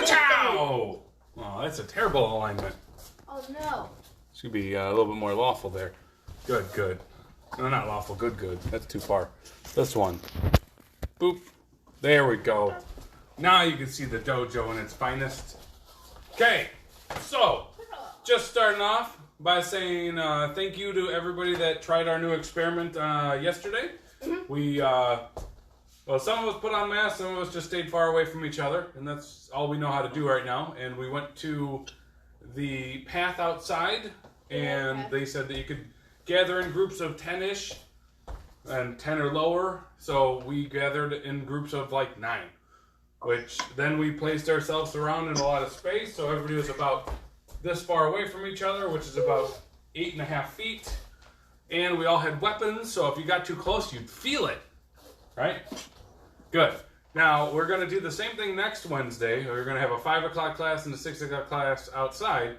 Chow! Oh, that's a terrible alignment. Oh no. Should be a little bit more lawful there. Good, good. No, not lawful. Good, good. That's too far. This one. Boop. There we go. Now you can see the dojo in its finest. Okay, so just starting off by saying thank you to everybody that tried our new experiment yesterday. Mm-hmm. We, well, some of us put on masks, some of us just stayed far away from each other, and that's all we know how to do right now. And we went to the path outside, and they said that you could gather in groups of 10-ish and 10 or lower. So we gathered in groups of like 9, which then we placed ourselves around in a lot of space. So everybody was about this far away from each other, which is about 8.5 feet. And we all had weapons, so if you got too close, you'd feel it, right? Good. Now, we're going to do the same thing next Wednesday. We're going to have a 5 o'clock class and a 6 o'clock class outside.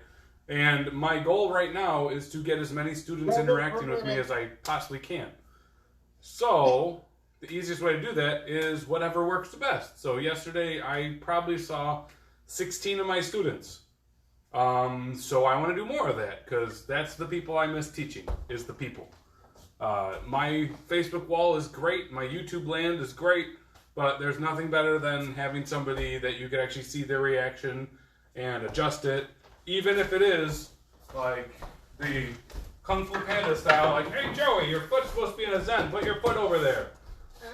And my goal right now is to get as many students interacting with me as I possibly can. So, the easiest way to do that is whatever works the best. So yesterday, I probably saw 16 of my students. So I want to do more of that, because that's the people I miss teaching, is the people. My Facebook wall is great, my YouTube land is great, but there's nothing better than having somebody that you can actually see their reaction and adjust it, even if it is like the Kung Fu Panda style, like, hey Joey, your foot's supposed to be in a Zen, put your foot over there.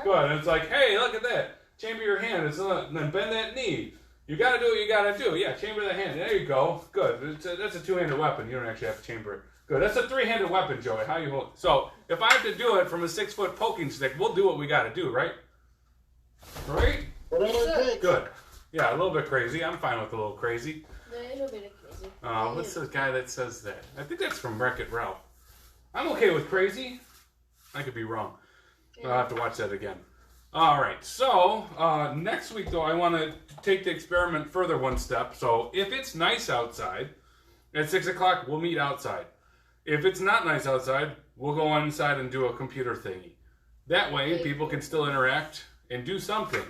Good, and it's like, hey, look at that, chamber your hand, and then bend that knee. You gotta do what you gotta do. Yeah, chamber the hand. There you go. Good. That's a 2-handed weapon. You don't actually have to chamber it. Good. That's a 3-handed weapon, Joey. How you hold? So if I have to do it from a 6-foot poking stick, we'll do what we gotta do, right? Right? Good. Yeah, a little bit crazy. I'm fine with a little crazy. A little bit of crazy. What's the guy that says that? I think that's from Wreck-It Ralph. I'm okay with crazy. I could be wrong. Yeah. I'll have to watch that again. All right, so next week, though, I want to take the experiment further one step. So if it's nice outside, at 6 o'clock, we'll meet outside. If it's not nice outside, we'll go inside and do a computer thingy. That way, people can still interact and do something.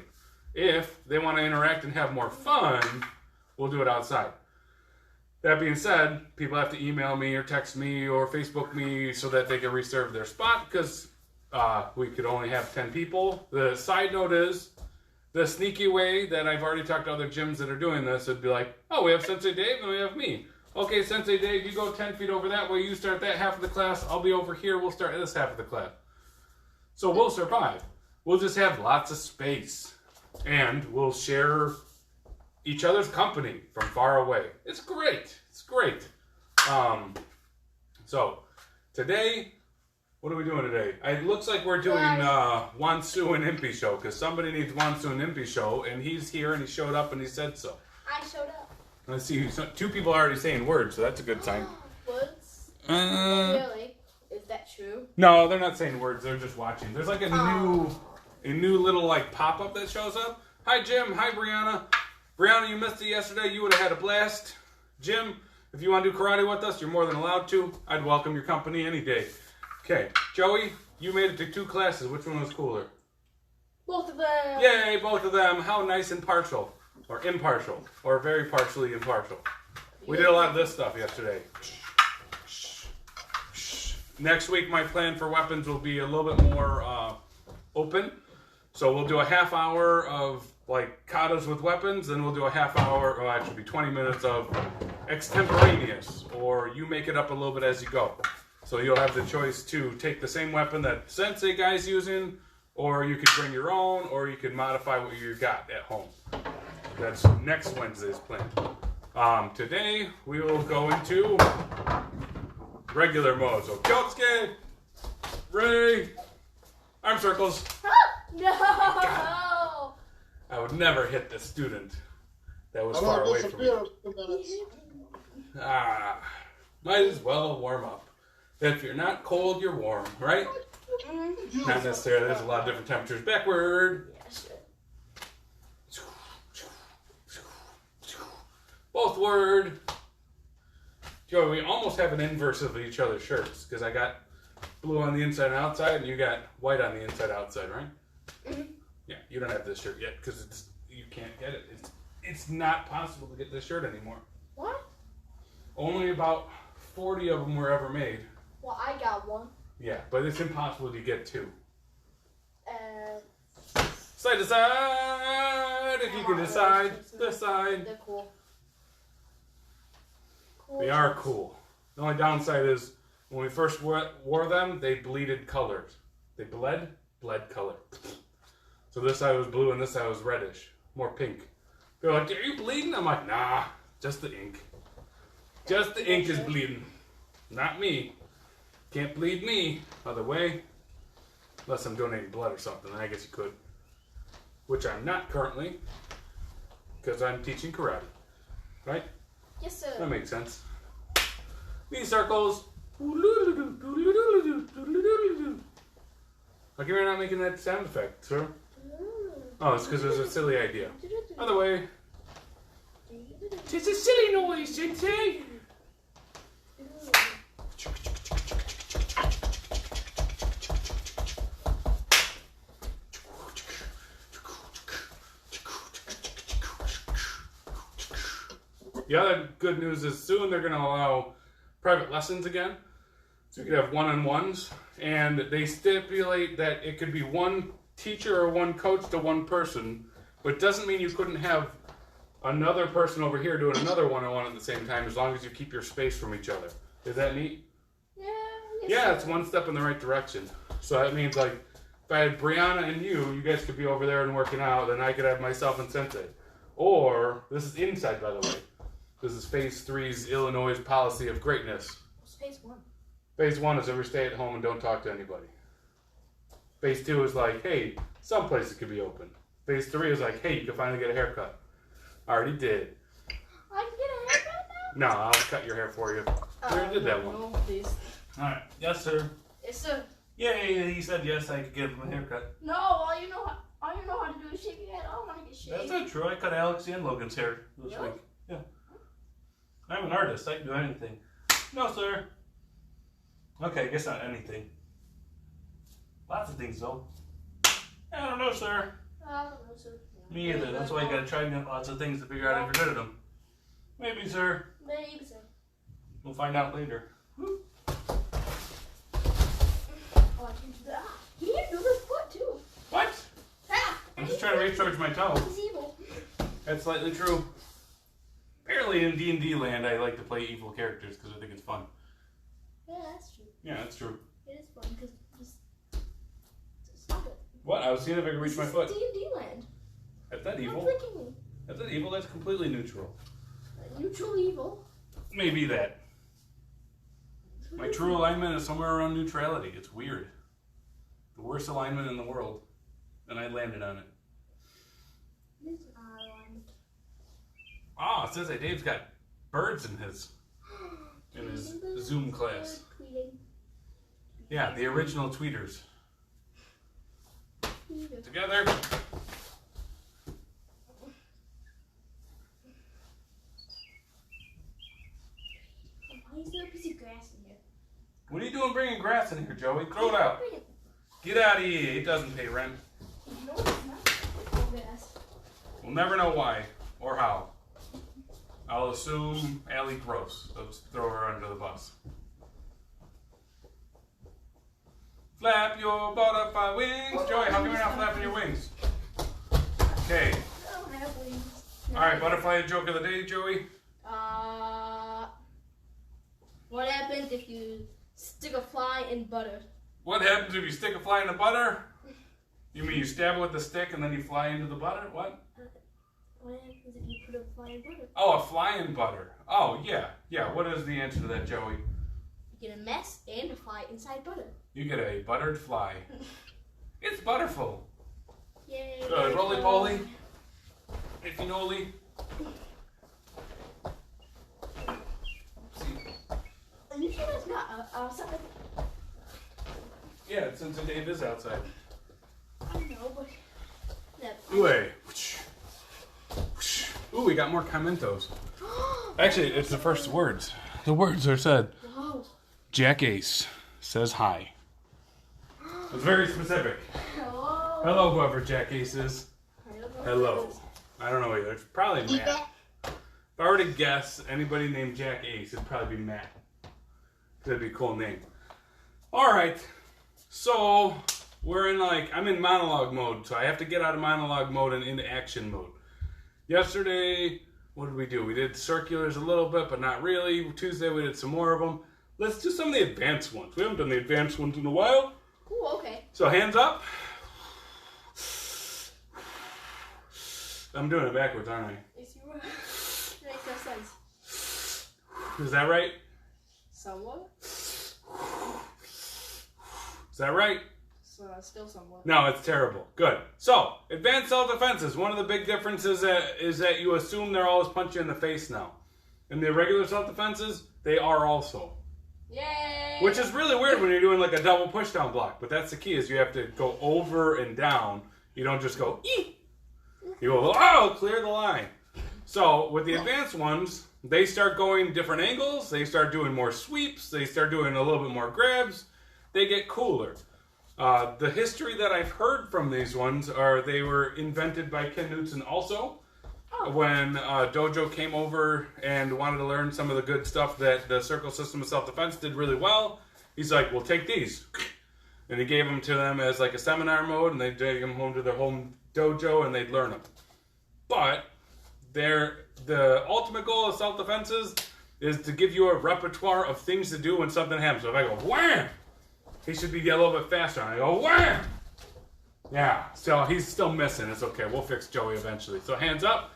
If they want to interact and have more fun, we'll do it outside. That being said, people have to email me or text me or Facebook me so that they can reserve their spot, because we could only have 10 people. The side note is, the sneaky way that I've already talked to other gyms that are doing this would be like, oh, we have Sensei Dave and we have me. Okay, Sensei Dave, you go 10 feet over that way, you start that half of the class, I'll be over here, we'll start this half of the class. So we'll survive. We'll just have lots of space. And we'll share each other's company from far away. It's great. It's great. So, today, what are we doing today? It looks like we're doing Wansu and Impy show, because somebody needs Wansu and Impy show, and he's here, and he showed up, and he said so. I showed up. Let's see, 2 people are already saying words, so that's a good sign. Words? Really? Is that true? No, they're not saying words, they're just watching. There's like a new little like pop-up that shows up. Hi, Jim. Hi, Brianna. Brianna, you missed it yesterday. You would have had a blast. Jim, if you want to do karate with us, you're more than allowed to. I'd welcome your company any day. Okay, Joey, you made it to 2 classes. Which one was cooler? Both of them. Yay, both of them. How nice and partial. Or impartial. Or very partially impartial. We did a lot of this stuff yesterday. Next week, my plan for weapons will be a little bit more open. So we'll do a half hour of like katas with weapons, then we'll do a half hour, or actually 20 minutes of extemporaneous, or you make it up a little bit as you go. So you'll have the choice to take the same weapon that Sensei guy's using, or you could bring your own, or you could modify what you got at home. That's next Wednesday's plan. Today we will go into regular mode. So Kyotsuke, Ray, arm circles. No! I would never hit the student that was far away from me. Might as well warm up. If you're not cold, you're warm, right? Not necessarily. There's a lot of different temperatures. Backward. Both word. Joey, we almost have an inverse of each other's shirts, because I got blue on the inside and outside, and you got white on the inside and outside, right? Mm-hmm. Yeah, you don't have this shirt yet because you can't get it. It's it's not possible to get this shirt anymore. What? Only about 40 of them were ever made. Well, I got one. Yeah, but it's impossible to get two. And Side to side, if you can decide, decide. they're cool. They are cool. The only downside is when we first wore them, they bleeded colors. They bled color. So this side was blue and this side was reddish, more pink. They're like, "Are you bleeding?" I'm like, "Nah, just the ink. Just the ink is bleeding, not me. Can't bleed me. Other way, unless I'm donating blood or something. I guess you could, which I'm not currently, because I'm teaching karate, right? Yes, sir. That makes sense. These circles. How come you're not making that sound effect, sir? Oh, it's because it was a silly idea. Other way. It's a silly noise, Sensei. The other good news is soon they're going to allow private lessons again. So you could have one-on-ones. And they stipulate that it could be one teacher or one coach to one person. But it doesn't mean you couldn't have another person over here doing another one-on-one at the same time as long as you keep your space from each other. Is that neat? Yeah, it's one step in the right direction. So that means, like, if I had Brianna and you guys could be over there and working out, then I could have myself and Sensei. Or, this is inside, by the way. This is Phase 3's Illinois policy of greatness. What's Phase 1? Phase 1 is every stay at home and don't talk to anybody. Phase 2 is like, hey, some places could be open. Phase 3 is like, hey, you can finally get a haircut. I already did. I can get a haircut now? No, I'll cut your hair for you. I already did that one. No, please. Alright. Yes, sir. Yes, sir. Yay, he said yes, I could give him a haircut. No, all you know how to do is shave your head. I don't want to get shaved. That's not true. I cut Alex and Logan's hair this Really? week. Yeah. I'm an artist. I can do anything. No, sir. Okay, I guess not anything. Lots of things, though. I don't know, sir. I don't know, sir. Me either. That's why you gotta try lots of things to figure out if you're good at them. Maybe, sir. Maybe, sir. We'll find out later. Oh, I can do that. He can do his foot, too. What? Ah, I'm just trying to reach towards my toe. he's evil. That's slightly true. Apparently in D&D land, I like to play evil characters because I think it's fun. Yeah, that's true. Yeah, that's true. It is fun because just stop it. What? I was seeing if I could reach my foot. D&D land. That's not Not evil. tricking me. That's not evil. That's completely neutral. Neutral evil. Maybe that. My true alignment is somewhere around neutrality. It's weird. The worst alignment in the world. And I landed on it. This is our alignment. Ah, it says that Dave's got birds in his Zoom class. Tweeting. Yeah, the original tweeters. Tweeter. Together. Why is there a piece of grass in here? What are you doing bringing grass in here, Joey? Throw it out. Bring it. Get out of here. It doesn't pay rent. No, it's not. Oh, grass. We'll never know why or how. I'll assume Allie gross. Let's throw her under the bus. Flap your butterfly wings. Joey, how come you're not flapping your wings? Okay. I don't have wings. Alright, butterfly joke of the day, Joey. What happens if you stick a fly in butter? What happens if you stick a fly in the butter? You mean you stab it with the stick and then you fly into the butter? What? What happens if you put a fly in butter? Oh, a fly in butter. Oh, yeah. Yeah, what is the answer to that, Joey? You get a mess and a fly inside butter. You get a buttered fly. It's butterful. Yay. Good. Roly-poly. Iffy noly. Are you sure that's not outside? Yeah, since Dave is outside. I know, but... Ooh, ooh, we got more commentos. Actually, it's the first words. The words are said. Whoa. Jack Ace says hi. It's very specific. Hello. Hello, whoever Jack Ace is. Hello. I don't know either. It's probably Matt. If I were to guess, anybody named Jack Ace, it'd probably be Matt. That'd be a cool name. All right. So we're in I'm in monologue mode, so I have to get out of monologue mode and into action mode. Yesterday, what did we do? We did circulars a little bit, but not really. Tuesday, we did some more of them. Let's do some of the advanced ones. We haven't done the advanced ones in a while. Cool, okay. So hands up. I'm doing it backwards, aren't I? Yes, you are. It makes no sense. Is that right? Somewhat. Is that right? So, still somewhat. No, it's terrible. Good. So, advanced self-defenses. One of the big differences is that you assume they're always punch you in the face now. In the regular self-defenses, they are also. Yay! Which is really weird when you're doing a double push-down block. But that's the key, is you have to go over and down. You don't just go, ee! You go, oh, clear the line. So, with the advanced ones, they start going different angles. They start doing more sweeps. They start doing a little bit more grabs. They get cooler. The history that I've heard from these ones are they were invented by Ken Knutson also. When Dojo came over and wanted to learn some of the good stuff that the circle system of self-defense did really well, he's like, well, take these. And he gave them to them as a seminar mode, and they'd take them home to their home dojo, and they'd learn them. But the ultimate goal of self-defenses is to give you a repertoire of things to do when something happens. So if I go, wham! He should be a little bit faster. And I go, wham! Yeah, so he's still missing. It's okay. We'll fix Joey eventually. So hands up.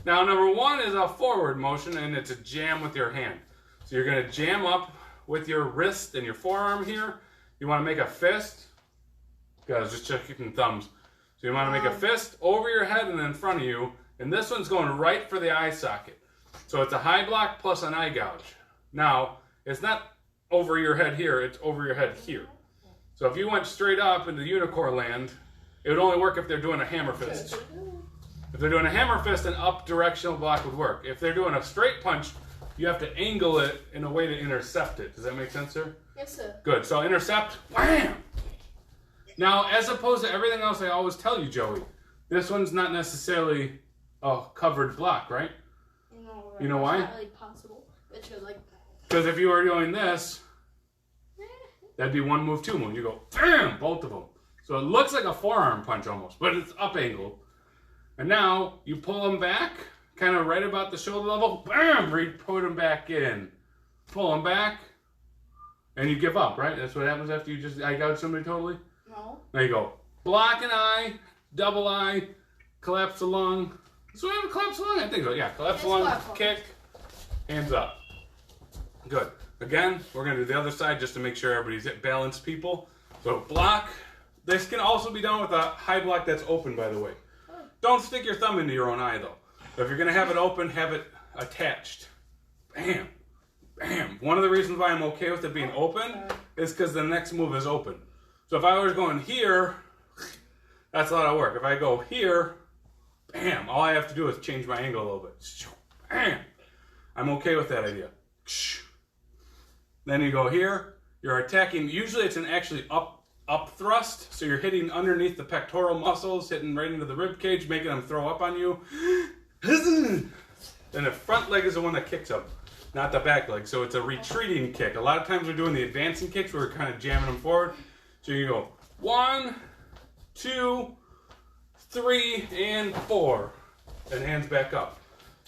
Now, number one is a forward motion, and it's a jam with your hand. So you're going to jam up with your wrist and your forearm here. You want to make a fist. Guys, just check your thumbs. So you want to make a fist over your head and in front of you. And this one's going right for the eye socket. So it's a high block plus an eye gouge. Now, it's not over your head here. It's over your head here. So if you went straight up into unicorn land, it would only work if they're doing a hammer fist. If they're doing a hammer fist, an up directional block would work. If they're doing a straight punch, you have to angle it in a way to intercept it. Does that make sense, sir? Yes, sir. Good. So intercept, wham! Now, as opposed to everything else I always tell you, Joey, this one's not necessarily a covered block, right? No, you know why? It's not really possible. Because if you were doing this, that'd be one move, two move. You go, bam, both of them. So it looks like a forearm punch almost, but it's up angled. And now you pull them back, kind of right about the shoulder level, bam, put them back in. Pull them back, and you give up, right? That's what happens after you just eye gouge somebody totally? No. Now you go, block an eye, double eye, collapse the lung. So we have a collapse the lung? I think so, yeah. Collapse the lung, kick, hands up. Good. Again, we're going to do the other side just to make sure everybody's balanced people. So block. This can also be done with a high block that's open, by the way. Don't stick your thumb into your own eye, though. If you're going to have it open, have it attached. Bam. Bam. One of the reasons why I'm okay with it being open is because the next move is open. So if I was going here, that's a lot of work. If I go here, bam, all I have to do is change my angle a little bit. Bam. I'm okay with that idea. Then you go here, you're attacking. Usually it's an actually up thrust, so you're hitting underneath the pectoral muscles, hitting right into the rib cage, making them throw up on you. And the front leg is the one that kicks them, not the back leg. So it's a retreating kick. A lot of times we're doing the advancing kicks where we're kind of jamming them forward. So you go 1, 2, 3, and 4, and hands back up.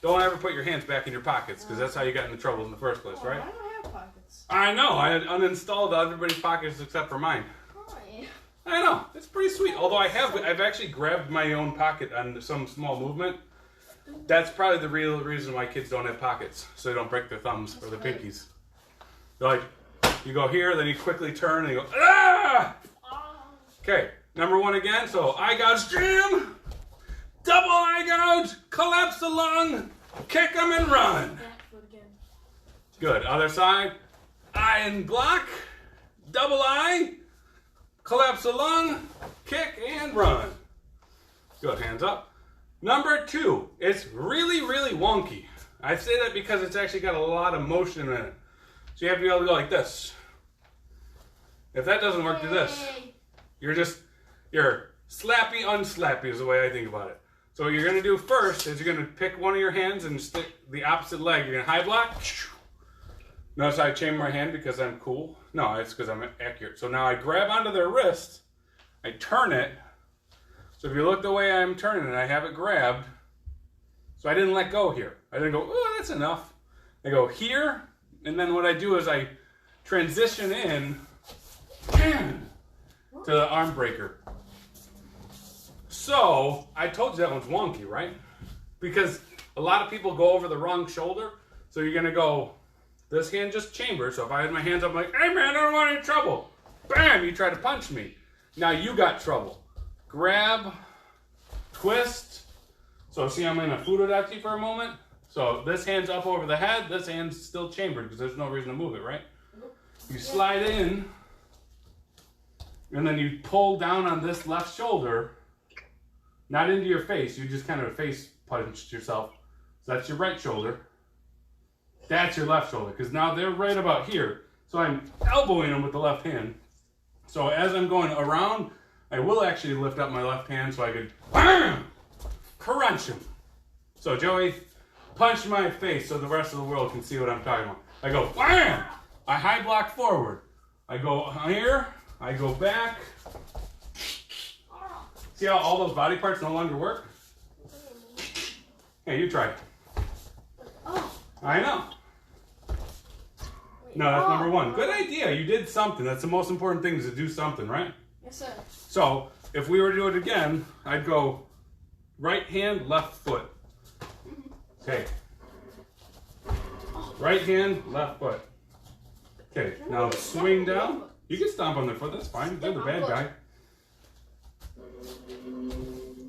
Don't ever put your hands back in your pockets, because that's how you got into trouble in the first place, right? I don't have pockets. I know. I uninstalled everybody's pockets except for mine. Why? I know. It's pretty sweet. Although I've actually grabbed my own pocket on some small movement. That's probably the real reason why kids don't have pockets, so they don't break their thumbs or their pinkies. They're like, you go here, then you quickly turn, and you go, ah! Okay, number one again. So eye gouge jam, double eye gouge, collapse the lung, kick them and run. Good. Other side. Eye and block, double eye, collapse the lung, kick and run. Good. Hands up. Number 2. It's really, really wonky. I say that because it's actually got a lot of motion in it. So you have to be able to go like this. If that doesn't work, do this. You're slappy, unslappy is the way I think about it. So what you're going to do first is you're going to pick one of your hands and stick the opposite leg. You're going to high block. Notice I chamber my hand because I'm cool. No, it's because I'm accurate. So now I grab onto their wrist. I turn it. So if you look the way I'm turning it, I have it grabbed. So I didn't let go here. I didn't go, oh, that's enough. I go here. And then what I do is I transition in to the arm breaker. So, I told you that one's wonky, right? Because a lot of people go over the wrong shoulder. So you're going to go, this hand just chambers. So if I had my hands up, I'm like, hey man, I don't want any trouble. Bam, you try to punch me. Now you got trouble. Grab, twist. So see I'm in a fudodachi for a moment. So this hand's up over the head. This hand's still chambered because there's no reason to move it, right? You slide in. And then you pull down on this left shoulder. Not into your face. You just kind of face punched yourself. So that's your right shoulder. That's your left shoulder. Because now they're right about here. So I'm elbowing them with the left hand. So as I'm going around, I will actually lift up my left hand so I could bam, crunch him. So Joey, punch my face so the rest of the world can see what I'm talking about. I go bam. I high block forward. I go here. I go back. See how all those body parts no longer work? Hey, you try. Oh. I know. No, that's number one. Good idea. You did something. That's the most important thing, is to do something, right? Yes, sir. So, if we were to do it again, I'd go right hand, left foot. Okay. Right hand, left foot. Okay, now swing down. You can stomp on their foot. That's fine. They're the bad guy.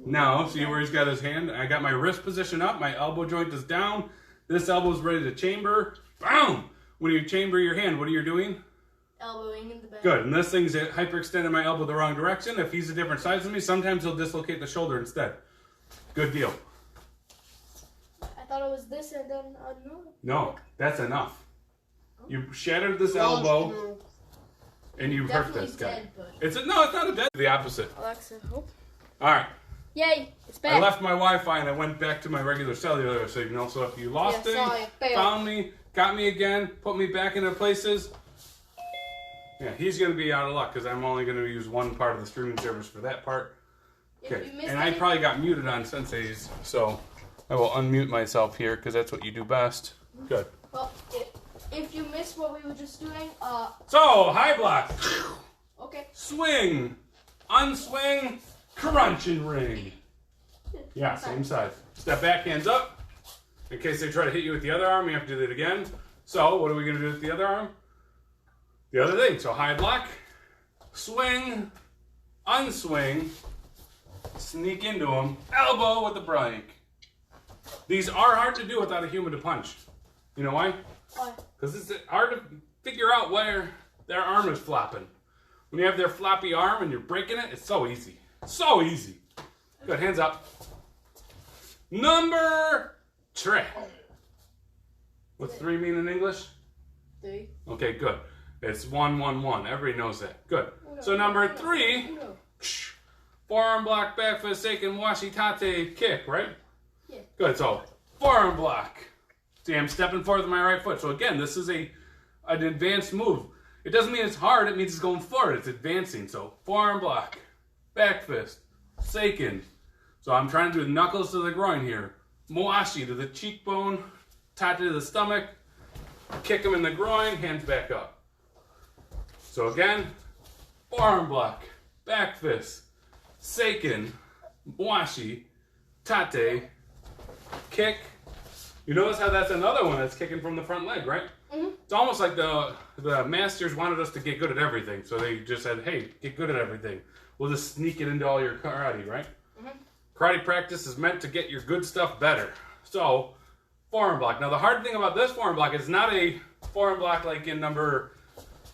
Now, see where he's got his hand? I got my wrist position up. My elbow joint is down. This elbow is ready to chamber. Boom! When you chamber your hand, what are you doing? Elbowing in the back. Good. And this thing's hyperextending my elbow the wrong direction. If he's a different size than me, sometimes he'll dislocate the shoulder instead. Good deal. I thought it was this and then no. No, that's enough. You shattered this elbow, and you hurt Definitely this guy. dead, but... It's not a dead. The opposite. Alexa, hope. All right. Yay, it's back. I left my Wi-Fi and I went back to my regular cellular signal. So if you lost it, found me, got me again, put me back into places. Yeah, he's going to be out of luck because I'm only going to use one part of the streaming service for that part. Okay, and I probably got muted on Sensei's, so I will unmute myself here because that's what you do best. Good. Well, if you missed what we were just doing, So, high block. okay. Swing. Unswing. Crunch and ring. Yeah, same size. Step back, hands up. In case they try to hit you with the other arm, you have to do that again. So, what are we going to do with the other arm? The other thing. So, high block. Swing. Unswing. Sneak into them. Elbow with the break. These are hard to do without a human to punch. You know why? Why? Because it's hard to figure out where their arm is flopping. When you have their floppy arm and you're breaking it, it's so easy. So easy. Good, hands up. Number 3. What's 3 mean in English? 3. Okay, good. It's 1, 1, 1. Everybody knows that. Good. So number 3, forearm block, back fist, seiken, washi, tate, kick, right? Yeah. Good, so forearm block. See, I'm stepping forward with my right foot. So again, this is an advanced move. It doesn't mean it's hard, it means it's going forward. It's advancing. So forearm block, back fist, seiken. So I'm trying to do knuckles to the groin here. Moashi to the cheekbone, tate to the stomach. Kick him in the groin, hands back up. So again, forearm block, back fist, seiken, moashi, tate, kick. You notice how that's another one that's kicking from the front leg, right? Mm-hmm. It's almost like the masters wanted us to get good at everything. So they just said, hey, get good at everything. We'll just sneak it into all your karate, right? Mm-hmm. Karate practice is meant to get your good stuff better. So, forearm block. Now, the hard thing about this forearm block is not a forearm block like in number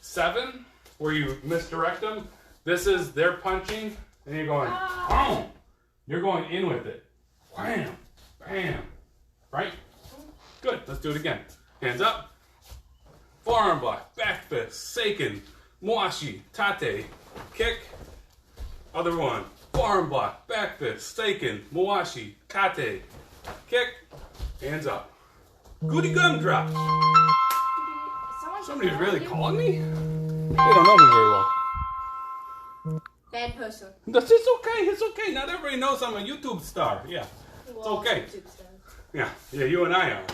7, where you misdirect them. This is they're punching, and you're going, boom. You're going in with it. Wham, bam, right? Good, let's do it again. Hands up. Forearm block, back fist, seiken, moashi, tate, kick. Other one. forearm block, back fist, seiken, mawashi, tate, kick, hands up. Goody gumdrop. Somebody's really calling me? They don't know me very well. Bad person. It's okay, it's okay. Not everybody knows I'm a YouTube star. Yeah, it's okay. Yeah, you and I are.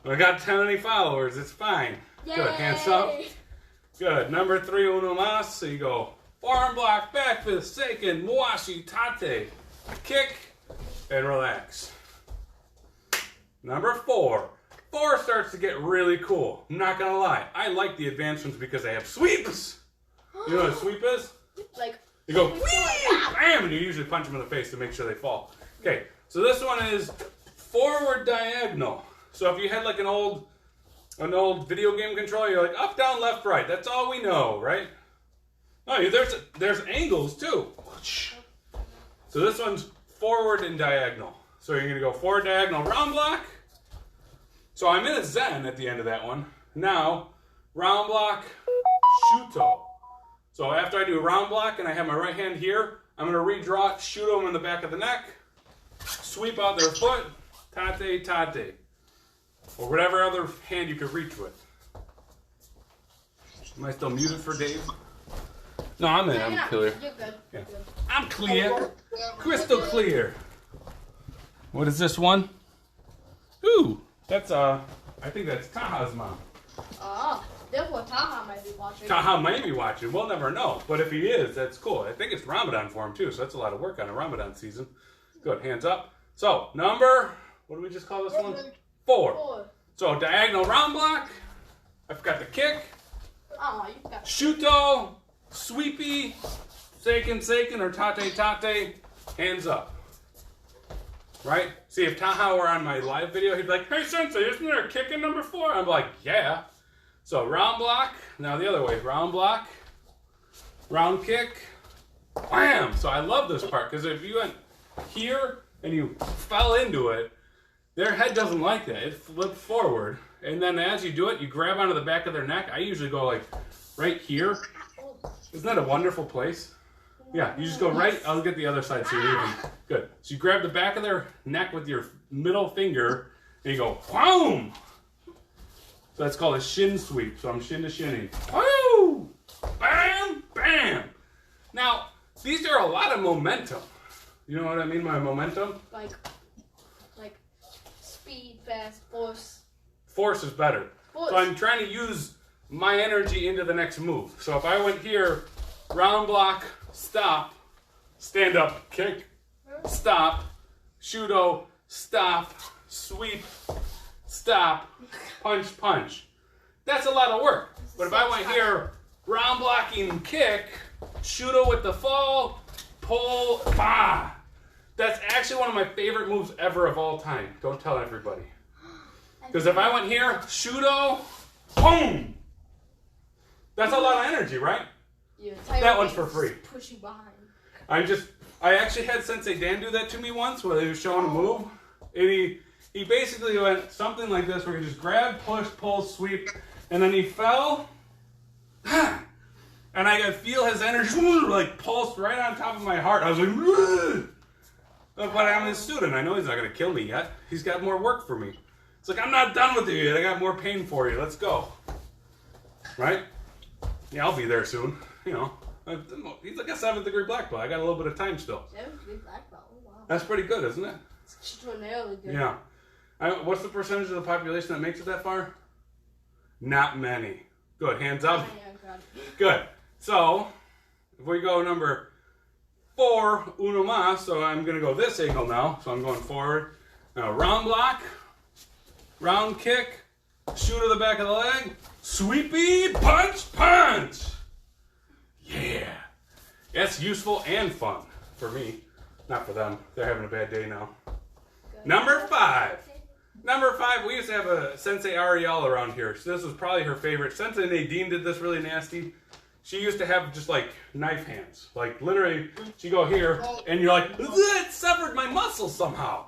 I got 10 followers, it's fine. Yay. Good, hands up. Good, number 3, uno mas. So you go forearm block, back fist, seiken, mawashi, tate, kick, and relax. Number 4. 4 starts to get really cool. I'm not gonna lie. I like the advancements because they have sweeps. You know what a sweep is? Like You go, bam, and you usually punch them in the face to make sure they fall. Okay, so this one is forward diagonal. So if you had like an old video game controller, you're like up, down, left, right. That's all we know, right? No, there's angles too. So this one's forward and diagonal. So you're gonna go forward diagonal round block. So I'm in a zen at the end of that one. Now, round block, shuto. So after I do a round block and I have my right hand here, I'm gonna redraw it, shoot them in the back of the neck, sweep out their foot, tate, tate. Or whatever other hand you could reach with. Am I still muted for Dave? No, I'm in. I'm clear. You're good. Yeah. I'm clear. Crystal clear. What is this one? Ooh, that's I think that's Taha's mom. Oh, therefore Taha might be watching. Taha might be watching. We'll never know. But if he is, that's cool. I think it's Ramadan for him too, so that's a lot of work on a Ramadan season. Good. Hands up. So number, what do we just call this one? 4. So diagonal round block. I've got the kick. Oh, you got Shuto, sweepy, seiken, or tate, hands up. Right? See, if Taha were on my live video, he'd be like, hey, Sensei, isn't there a kick in number 4? I'm like, yeah. So round block. Now the other way. Round block, round kick, wham! So I love this part, because if you went here and you fell into it, their head doesn't like that. It flips forward. And then as you do it, you grab onto the back of their neck. I usually go like right here. Isn't that a wonderful place? Yeah, you just go right. I'll get the other side so you're even. Good. So you grab the back of their neck with your middle finger and you go, boom! So that's called a shin sweep. So I'm shin to shinning. Woo! Bam! Bam! Now, these are a lot of momentum. You know what I mean by momentum? like speed, fast, force. Force is better. Force. So I'm trying to use my energy into the next move. So if I went here, round block, stop, stand up, kick, stop, shudo, stop, sweep, stop, punch, punch. That's a lot of work. But if I went here, round blocking, kick, shudo with the fall, pull, bah. That's actually one of my favorite moves ever of all time. Don't tell everybody. Because if I went here, shudo, boom. That's a lot of energy, right? Yeah, That one's for free. Push you behind. I actually had Sensei Dan do that to me once where he was showing a move. And he basically went something like this where he just grabbed, pushed, pulled, sweep, and then he fell. And I could feel his energy like pulsed right on top of my heart. I was like, "Ugh." But I'm his student. I know he's not going to kill me yet. He's got more work for me. It's like, I'm not done with you yet. I got more pain for you. Let's go. Right? Yeah, I'll be there soon. You know, he's like a 7th degree black belt. I got a little bit of time still. 7th degree black belt. Oh, wow. That's pretty good, isn't it? It's extraordinarily good. Yeah. What's the percentage of the population that makes it that far? Not many. Good. Hands up. Yeah, God. Good. So, if we go number 4, uno mas, so I'm going to go this angle now. So I'm going forward. Now, round block, round kick, shoot to the back of the leg, sweepy, punch, punch. Yeah. That's useful and fun for me. Not for them. They're having a bad day now. Good. Number 5. Number 5, we used to have a Sensei Ariel around here. So this was probably her favorite. Sensei Nadine did this really nasty. She used to have just like knife hands. Like literally, she'd go here and you're like, it severed my muscle somehow.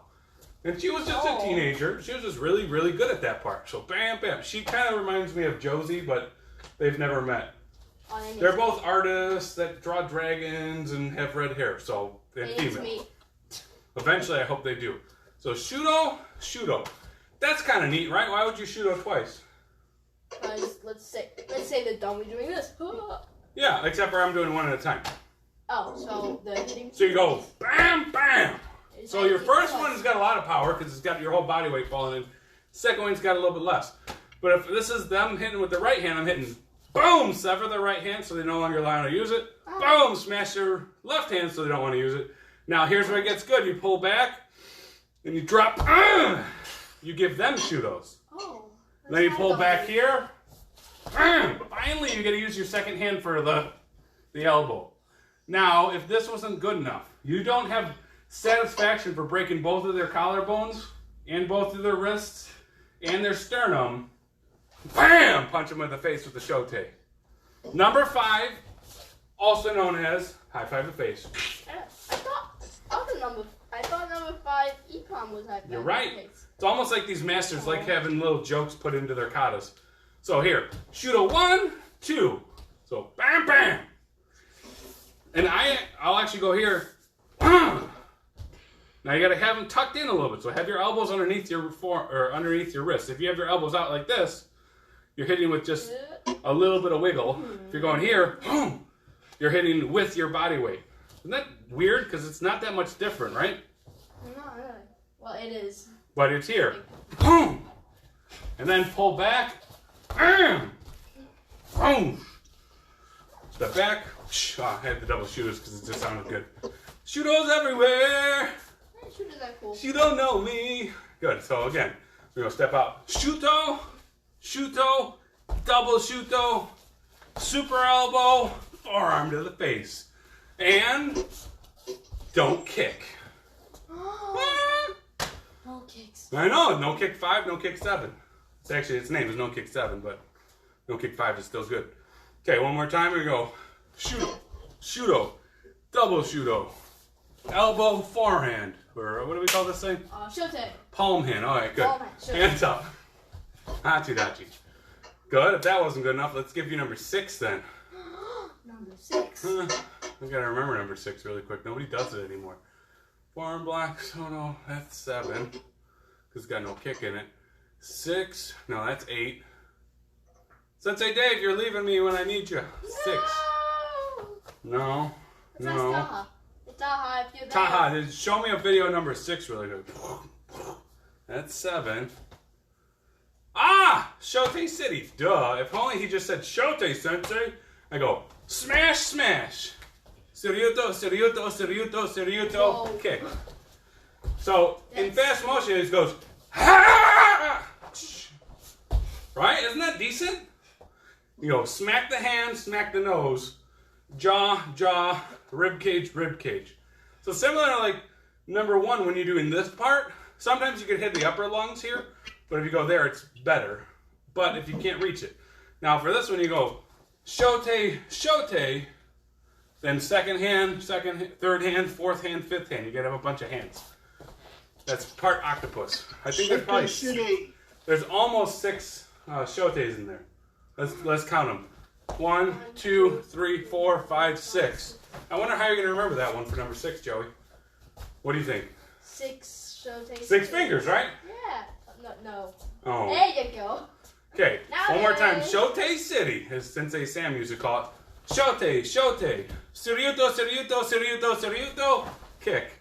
And she was just a teenager. She was just really, really good at that part. So bam, bam. She kind of reminds me of Josie, but they've never met. They're both artists that draw dragons and have red hair, so they're female. Me. Eventually, I hope they do. So Shudo. That's kind of neat, right? Why would you Shudo twice? Let's say they're done with doing this. Yeah, except for I'm doing one at a time. Oh, so the hitting. So you go bam, bam. It's So your first one has got a lot of power because it's got your whole body weight falling in. Second one's got a little bit less. But if this is them hitting with the right hand, I'm hitting boom, sever their right hand so they no longer allow to use it. Boom, smash their left hand so they don't want to use it. Now here's where it gets good. You pull back, and you drop. You give them Shudos. Oh. Then you pull back here. Finally, you get to use your second hand for the elbow. Now, if this wasn't good enough, you don't have satisfaction for breaking both of their collarbones and both of their wrists and their sternum. Bam! Punch them in the face with the shote. Number 5, also known as high five the face. I thought number 5 econ was high five. You're right. It's almost like these masters like having little jokes put into their katas. So here, shoot a 1, 2. So bam, bam. And I'll actually go here. Now you got to have them tucked in a little bit. So have your elbows underneath your underneath your wrists. If you have your elbows out like this, you're hitting with just a little bit of wiggle. If you're going here, you're hitting with your body weight. Isn't that weird? Because it's not that much different, right? Not really. Well, it is. But it's here. Boom! And then pull back. Bam! Boom! Step back. Oh, I had the double shooters because it just sounded good. Shooters everywhere! Shooters are cool. You don't know me. Good. So again, we're going to step out. Shuto, shuto, double shuto, super elbow, forearm to the face. And don't kick. No kicks. I know, no kick 5, no kick 7. It's actually, its name is no kick 7, but no kick 5 is still good. Okay, one more time, we go. Shuto, shuto, double shuto, elbow, forehand. Or what do we call this thing? Shote. Palm hand, alright, good. Palm hand, shote. Hands up. Hachi-dachi. Good, if that wasn't good enough, let's give you number 6 then. Number 6. I gotta remember number 6 really quick. Nobody does it anymore. Forearm blocks. Oh no, that's 7. Because it's got no kick in it. 6. No, that's 8. Sensei Dave, you're leaving me when I need you. 6. No. That's No. Taha. It's Taha if you're there. Taha, show me a video number 6 really good. That's 7. Ah! Shote City. Duh. If only he just said Shote Sensei. I go, smash, smash. Siriuto, Siriuto, Siriuto, Siriuto, Whoa. kick. So, in fast motion, it goes, ha! Right? Isn't that decent? You go, smack the hand, smack the nose, jaw, jaw, rib cage, rib cage. So similar to like number 1 when you're doing this part, sometimes you can hit the upper lungs here, but if you go there, it's better. But if you can't reach it. Now for this one, you go, shote, shote, then second hand, third hand, fourth hand, fifth hand. You gotta have a bunch of hands. That's part octopus. I think there's probably there's almost 6 shotes in there. Let's count them. 1, 2, 3, 4, 5, 6. I wonder how you're gonna remember that one for number 6, Joey. What do you think? 6 shote. 6 fingers, right? Yeah. No. Oh. There you go. Okay. Now One more time. then. Shote City, as Sensei Sam used to call it. Shote, shote. Siriuto, Siriuto, Siriuto, Siriuto. Kick.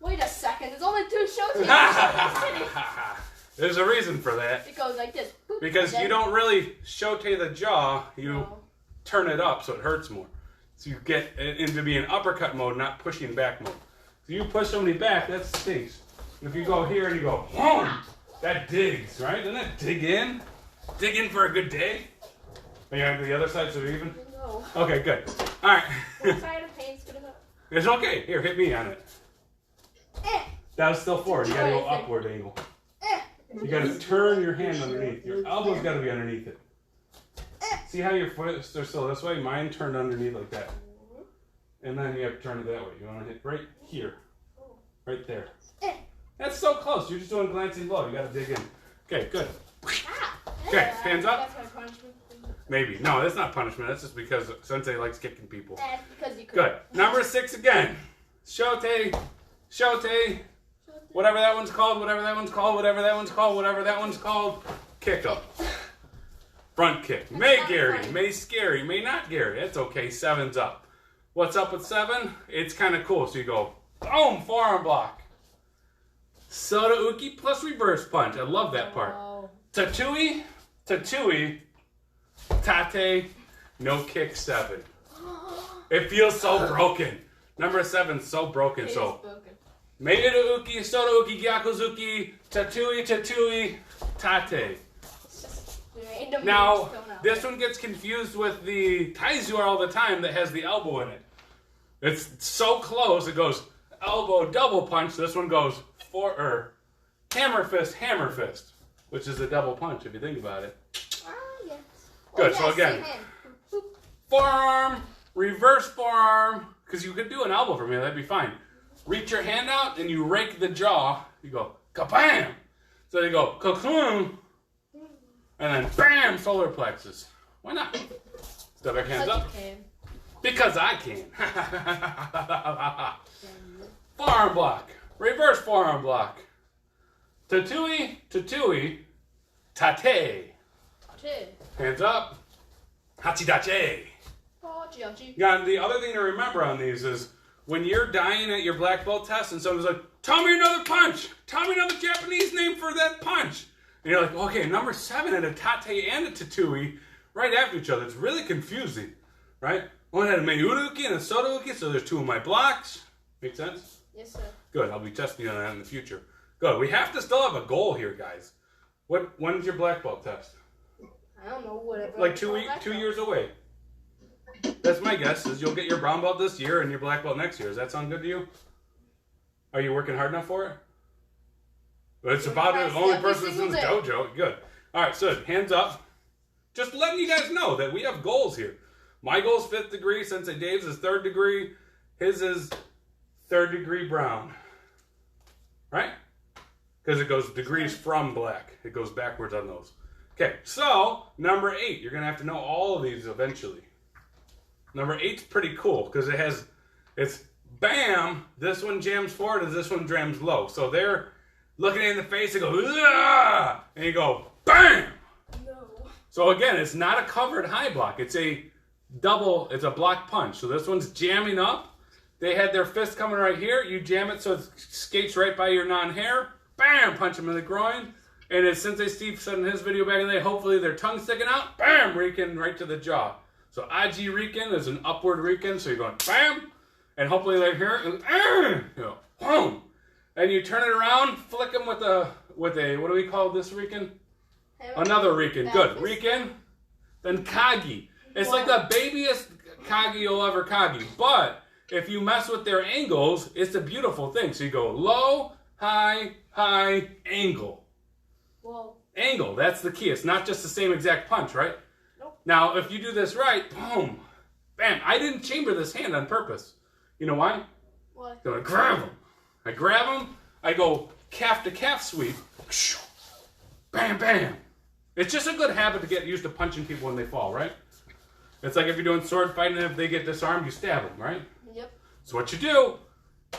Wait a second. There's only 2 shotes in Shote City. There's a reason for that. It goes like this. Boop, Because and you then- don't really shote the jaw, you No. turn it up so it hurts more. So you get it into being uppercut mode, not pushing back mode. So you push somebody back, that stinks. If you go here and you go, boom, that digs, right? Doesn't that dig in? Dig in for a good day? Are you on the other side so you're even? No. Okay, good. All right. One side of paint's good enough. It's okay. Here, hit me on it. That was still forward. You gotta go upward angle. You gotta turn your hand underneath. Your elbow's gotta be underneath it. See how your foot is still this way? Mine turned underneath like that. And then you have to turn it that way. You wanna hit right here. Right there. That's so close. You're just doing glancing blow. You gotta dig in. Okay, good. Okay, hands up. That's my punishment. Maybe. No, that's not punishment. That's just because Sensei likes kicking people. That's because you could. Good. Number 6 again. Shote. Whatever that one's called, whatever that one's called, whatever that one's called, whatever that one's called. Kick up. Front kick. May Gary, may scary, may not Gary. That's okay. 7's up. What's up with 7? It's kind of cool. So you go, boom, forearm block. Soda uki plus reverse punch. I love that part. Wow. Tatui, tate, no kick 7. It feels so broken. Number 7's so broken. It is So broken. Meida uki, soda uki, gyakuzuki, tatui, tate. It's just random Now, moves coming out. this one gets confused with the Taizu all the time that has the elbow in it. It's so close, it goes elbow, double punch. This one goes hammer fist, which is a double punch if you think about it. Ah, yes. Good, Oh, so yes, again. same hand. Boop. Forearm, reverse forearm, because you could do an elbow from here, that'd be fine. Reach your hand out and you rake the jaw. You go, kabam! So you go, cocoon, and then bam, solar plexus. Why not? Step back hands Because up. you can. Because I can. Forearm block. Reverse forearm block. Tatui, tate. Two. Hands up. Hachidache. Oh, Giorgi. Yeah, and the other thing to remember on these is when you're dying at your black belt test and someone's like, tell me another punch. Tell me another Japanese name for that punch. And you're like, okay, number 7 had a tate and a tatui right after each other. It's really confusing, right? One had a meiuruki and a sodauki, so there's 2 of my blocks. Make sense? Yes, sir. Good. I'll be testing on that in the future. Good. We have to still have a goal here, guys. When's your black belt test? I don't know, whatever. Like 2 years away. That's my guess. Is you'll get your brown belt this year and your black belt next year. Does that sound good to you? Are you working hard enough for it? Well, it's about the only person that's in the dojo. Good. All right. So hands up. Just letting you guys know that we have goals here. My goal's 5th degree. Sensei Dave's is 3rd degree. His is 3rd degree brown. Right? Because it goes degrees from black. It goes backwards on those. Okay, so number 8. You're going to have to know all of these eventually. Number 8's pretty cool because it's bam, this one jams forward and this one jams low. So they're looking at you in the face and go, ah! And you go, bam! No. So again, it's not a covered high block. It's a block punch. So this one's jamming up. They had their fist coming right here. You jam it so it skates right by your non-hair. Bam! Punch them in the groin. And as Sensei Steve said in his video back in the day, hopefully their tongue's sticking out. Bam! Riken right to the jaw. So Aji Riken is an upward Riken. So you're going bam! And hopefully they're here. And, you go, boom! And you turn it around, flick them with a, what do we call this Riken? Another Riken. Good. Riken. Then Kagi. It's like the babiest Kagi you'll ever Kagi. But if you mess with their angles, it's a beautiful thing. So you go low, high, angle. Whoa. Angle. That's the key. It's not just the same exact punch, right? Nope. Now, if you do this right, boom, bam. I didn't chamber this hand on purpose. You know why? What? So I grab them. I grab them. I go calf to calf sweep. Bam, bam. It's just a good habit to get used to punching people when they fall, right? It's like if you're doing sword fighting and if they get disarmed, you stab them, right? Yep. So what you do,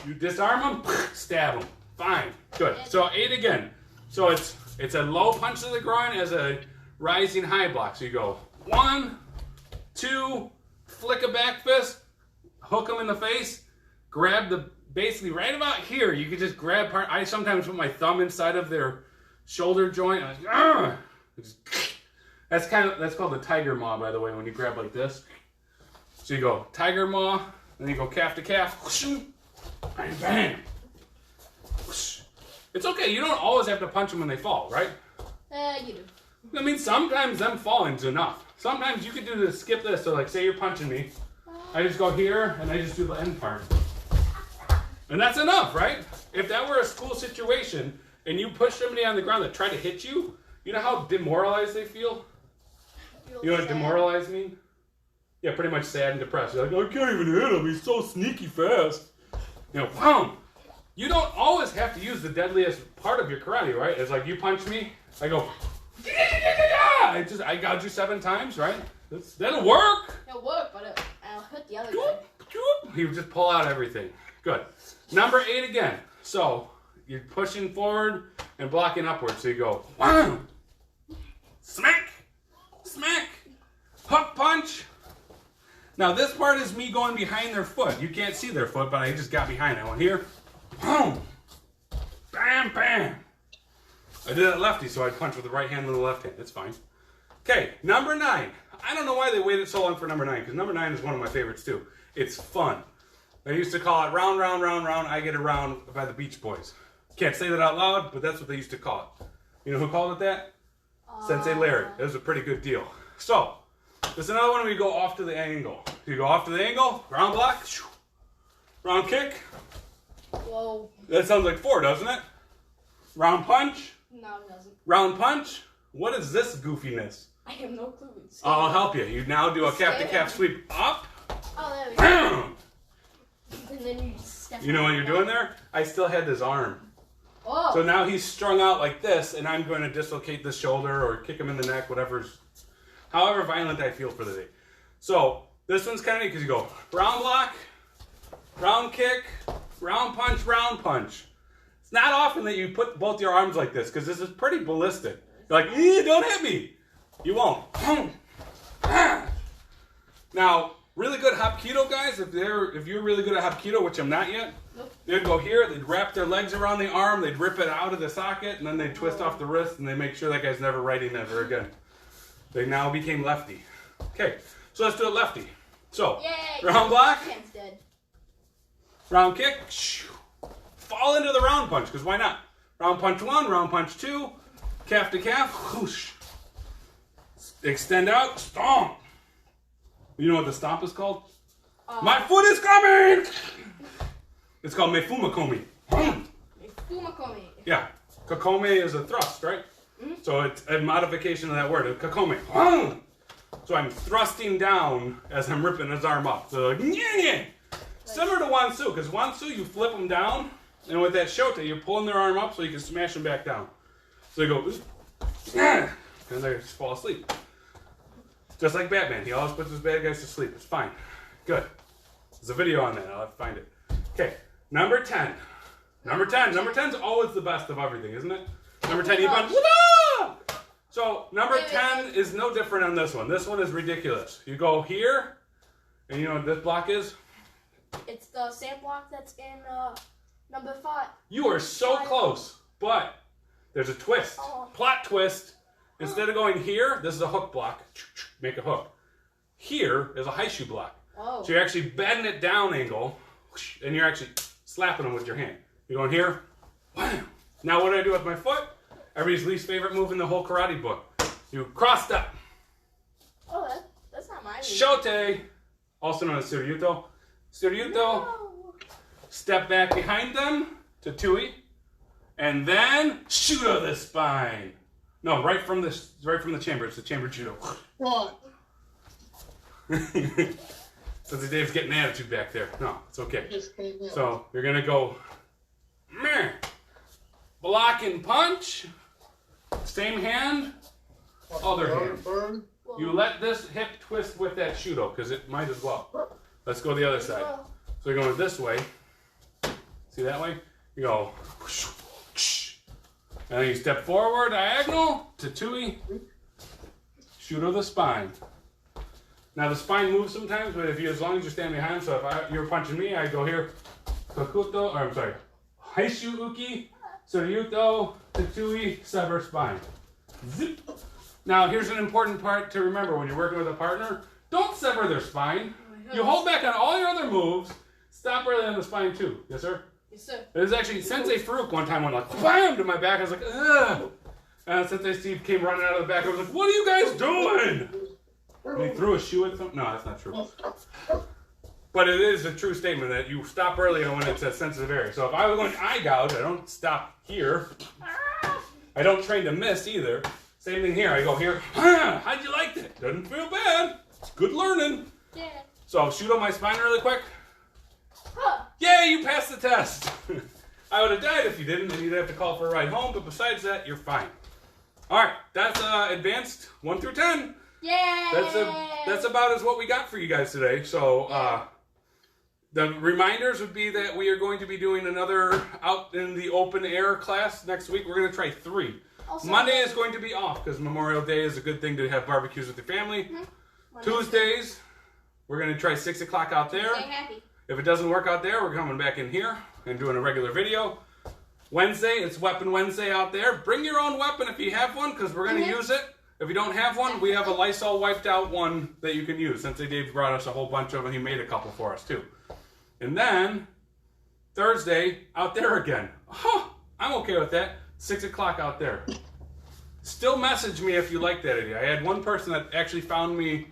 you disarm them, stab them. Fine. Good. So 8 again. So it's a low punch to the groin as a rising high block. So you go 1, 2, flick a back fist, hook them in the face, grab basically right about here. You can just grab part. I sometimes put my thumb inside of their shoulder joint. And that's called the tiger maw, by the way, when you grab like this. So you go tiger maw, then you go calf to calf, bang, bang. It's okay. You don't always have to punch them when they fall, right? You do. I mean, sometimes them falling's enough. Sometimes you could do this, skip this. So like, say you're punching me, I just go here and I just do the end part, and that's enough, right? If that were a school situation and you push somebody on the ground that tried to hit you, you know how demoralized they feel? You know what demoralized mean? Yeah, pretty much sad and depressed. You're like, I can't even hit him. He's so sneaky fast. You know, boom. You don't always have to use the deadliest part of your karate, right? It's like you punch me, I go, I gouge you 7 times, right? That'll work. It'll work, but I'll hit the other guy. You just pull out everything. Good. Number 8 again. So you're pushing forward and blocking upward. So you go, wham, smack, smack, hook punch. Now this part is me going behind their foot. You can't see their foot, but I just got behind it. I went here, boom, bam, bam. I did it lefty, so I'd punch with the right hand and the left hand. It's fine. Okay, number 9. I don't know why they waited so long for number 9, because number 9 is one of my favorites too. It's fun. They used to call it round, round, round, round, I get a round by the Beach Boys. Can't say that out loud, but that's what they used to call it. You know who called it that? Sensei Larry. It was a pretty good deal. So, there's another one where you go off to the angle. You go off to the angle, round block, round kick. Whoa. That sounds like 4, doesn't it? Round punch. No, it doesn't. Round punch. What is this goofiness? I have no clue. I'll help you. You now do a calf-to-calf sweep up. Oh, there we Bam! go. And then you step. You know what you're doing there? I still had this arm. Oh. So now he's strung out like this, and I'm going to dislocate the shoulder or kick him in the neck, however violent I feel for the day. So this one's kind of neat because you go round block, round kick, round punch, round punch. It's not often that you put both your arms like this because this is pretty ballistic. You're like, don't hit me. You won't. Now, really good Hapkido guys, if you're really good at Hapkido, which I'm not yet, Nope. they'd go here, they'd wrap their legs around the arm, they'd rip it out of the socket, and then they'd twist off the wrist, and they make sure that guy's never writing ever again. They now became lefty. Okay, so let's do it lefty. So, Yay! round block, Hands dead. round kick, fall into the round punch, because why not? Round punch 1, round punch 2, calf to calf, whoosh. Extend out, stomp. You know what the stomp is called? My foot is coming! It's called mefumakomi. Fumakomi. Yeah, kakome is a thrust, right? Mm-hmm. So it's a modification of that word, kakome. So I'm thrusting down as I'm ripping his arm up. So like, yeah. Similar to Wansu, because Wansu you flip them down, and with that shota you're pulling their arm up so you can smash them back down. So you go, and they just fall asleep. Just like Batman, he always puts his bad guys to sleep. It's fine. Good. There's a video on that. I'll have to find it. Okay, number 10. Number 10. Number 10 is always the best of everything, isn't it? Number 10, you punch. So number 10 is no different on this one. This one is ridiculous. You go here, and you know what this block is? It's the same block that's in number 5. You are so close, but there's a twist. Oh. Plot twist. Instead of going here, this is a hook block. Make a hook. Here is a high shoe block. Oh. So you're actually bending it down angle, and you're actually slapping them with your hand. You're going here. Wham. Now what do I do with my foot? Everybody's least favorite move in the whole karate book. You cross step. Oh, that's not my move. Shote, also known as Suryuto. Suryuto, No. step back behind them to Tui, and then shoot of the spine. No, right from the chamber. It's the chamber judo. What? So Dave's getting an attitude back there. No, it's okay. So you're gonna go, meh, block and punch. Same hand, other hand. You let this hip twist with that shudo because it might as well. Let's go the other side. So you're going this way. See that way? You go, and then you step forward, diagonal to Tui. Shudo the spine. Now the spine moves sometimes, but as long as you stand behind, so if you're punching me, I go here, Kakuto, or I'm sorry, Haishu Uki, Suryuto, Tatui, sever spine. Zip. Now here's an important part to remember when you're working with a partner. Don't sever their spine. You hold back on all your other moves. Stop early on the spine too. Yes, sir? Yes, sir. It was actually Sensei Farouk one time went like, bam, to my back. I was like, ugh. And Sensei Steve came running out of the back. I was like, what are you guys doing? And he threw a shoe at them. No, that's not true. But it is a true statement that you stop early when it's a sensitive area. So if I was going eye gouge, I don't stop here. I don't train to miss either. Same thing here. I go here. How'd you like that? Doesn't feel bad. It's good learning. Yeah. So I'll shoot on my spine really quick. Huh. Yay, you passed the test. I would have died if you didn't, and you'd have to call for a ride home. But besides that, you're fine. All right, that's advanced 1 through 10. Yay! That's about as what we got for you guys today. So the reminders would be that we are going to be doing another out in the open air class next week. We're going to try 3. Also, Monday is going to be off because Memorial Day is a good thing to have barbecues with your family. Tuesdays, we're going to try 6 o'clock out there. Stay happy. If it doesn't work out there, we're coming back in here and doing a regular video. Wednesday, it's Weapon Wednesday out there. Bring your own weapon if you have one, because we're going to use it. If you don't have one, we have a Lysol wiped out one that you can use. Sensei Dave brought us a whole bunch of them. He made a couple for us too. And then Thursday, out there again. Huh, I'm okay with that. 6 o'clock out there. Still message me if you like that idea. I had one person that actually found me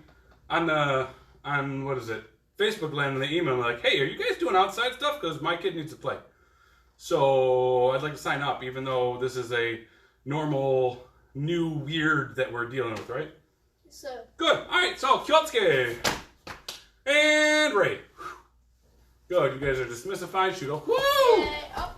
on what is it, Facebook land, and they emailed me like, hey, are you guys doing outside stuff? Because my kid needs to play. So I'd like to sign up, even though this is a normal, new weird that we're dealing with, right? So. Good. All right, so Kyosuke. And Ray. Good, you guys are dismissified. Shoot. Woo! Yay. Oh.